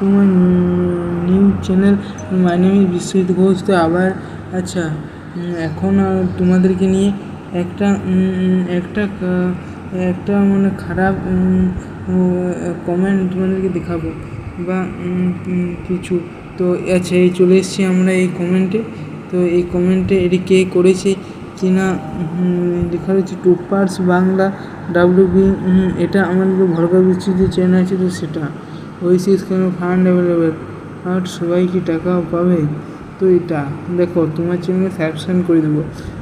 To my new channel. My name is Biswajit Ghosh. তো আবার আচ্ছা, এখন তোমাদেরকে নিয়ে একটা একটা মানে খারাপ কমেন্ট তোমাদেরকে দেখাবো বা কিছু। তো আচ্ছা, এই চলে এসেছি আমরা এই কমেন্টে। তো এই কমেন্টে এটি কে করেছে কিনা লেখা রয়েছে টুপার্স বাংলা WB। এটা আমাদের ভরকা বৃষ্টির যে চ্যানেল আছে, তো সেটা ওইসিস কেন ফান্ড অ্যাভেলেবেল আর সবাই কি টাকা পাবে। তো এটা দেখো, তোমার চ্যানেলে সাবস্ক্রাইব করে দেবো।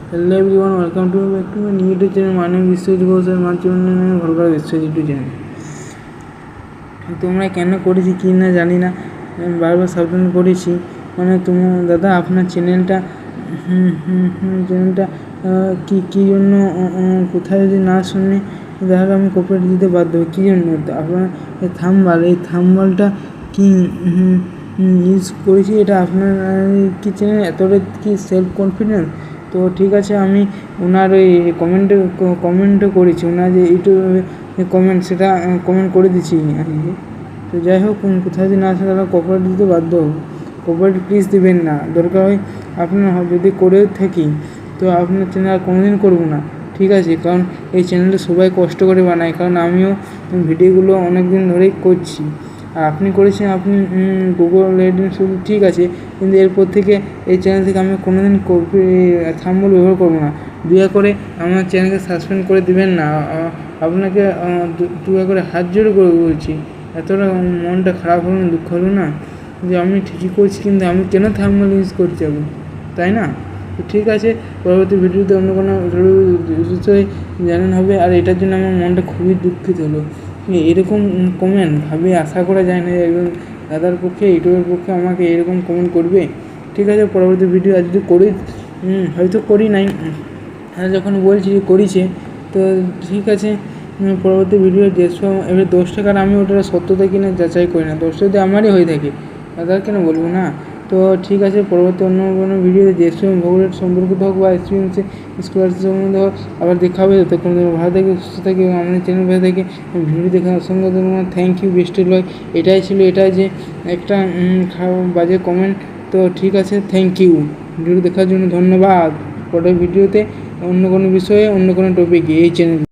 Hello everyone, welcome to back to my new YouTube channel. মানে বিশ্বজিৎ ঘোষ আর আমার চ্যানেল ভরকা বিশ্বজিৎ ইউটিউব চ্যানেল। তোমরা কেন করেছি কি না জানি না, বারবার সাবধান করেছি। মানে তোমার দাদা আপনার চ্যানেলটা কী জন্য কোথায় যদি না শুনে তাহলে আমি কপিরাইট দিতে বাধ্য হই। কী জন্য আপনার এই থাম্বনেলটা কি ইউজ করেছি, এটা আপনার কি চ্যানেল এতটা কি সেলফ কনফিডেন্স? তো ঠিক আছে, আমি ওনার ওই কমেন্টও করেছি, ওনার যে ইউটিউবে কমেন্ট, সেটা কমেন্ট করে দিচ্ছি আমি। তো যাই হোক, কোথায় যদি না আসে তাহলে কপিরাইট দিতে বাধ্য হবো। কপিরাইট প্লিজ দেবেন না, দরকার হয় আপনার যদি করে থাকি তো আপনার চ্যানেল আর কোনোদিন করবো না, ঠিক আছে? কারণ এই চ্যানেলটা সবাই কষ্ট করে বানায়, কারণ আমিও ভিডিওগুলো অনেক দিন ধরেই করছি। আর আপনি করেছেন, আপনি গুগল রেটিংস শুধু ঠিক আছে, কিন্তু এরপর থেকে এই চ্যানেল থেকে আমি কোনোদিন থাম্বনেল ব্যবহার করবো না। দয়া করে আমার চ্যানেলকে সাসপেন্ড করে দিবেন না, আপনাকে দয়া করে হাত জোড়ে করে বলছি। এতটা মনটা খারাপ হলো না, দুঃখ হলো না যে আমি ঠিকই করছি, কিন্তু আমি কেন থাম্বনেল ইউজ করতে যাবো, তাই না? তো ঠিক আছে, পরবর্তী ভিডিওতে অন্য কোনো বিষয়ে জানানো হবে। আর এটার জন্য আমার মনটা খুবই দুঃখিত হলো। এরকম কমেন্ট আশা করা যায় না যে একজন দাদার পক্ষে, ইউটিউবের পক্ষে আমাকে এরকম কমেন্ট করবে। ঠিক আছে, পরবর্তী ভিডিও আজ যদি করি, হয়তো করি নাই, যখন বলছি করিছে, তো ঠিক আছে, পরবর্তী ভিডিও যেসব এবার 10 টাকার আমি ওটা সত্যতা কিনা যাচাই করি না। 10 যদি আমারই হয়ে থাকে দাদা কেন বলবো না। তো ঠিক আছে, পরবর্তী অন্য কোনো ভিডিওতে যেসব ভূগোলের সম্পর্কিত হোক বা এক্সপিরিয়েন্সে স্কলারশিপ সম্বন্ধে হোক আবার দেখা হবে। ততক্ষণ ভালো থেকে সুস্থ থাকে এবং আমাদের চ্যানেল ভালো থেকে ভিডিও দেখার অসংখ্য ধন্যবাদ। থ্যাংক ইউ, বেস্ট লয়। এটাই ছিল, এটা যে একটা বাজে কমেন্ট। তো ঠিক আছে, থ্যাংক ইউ, ভিডিও দেখার জন্য ধন্যবাদ। পরের ভিডিওতে অন্য কোনো বিষয়ে, অন্য কোনো টপিকে এই চ্যানেল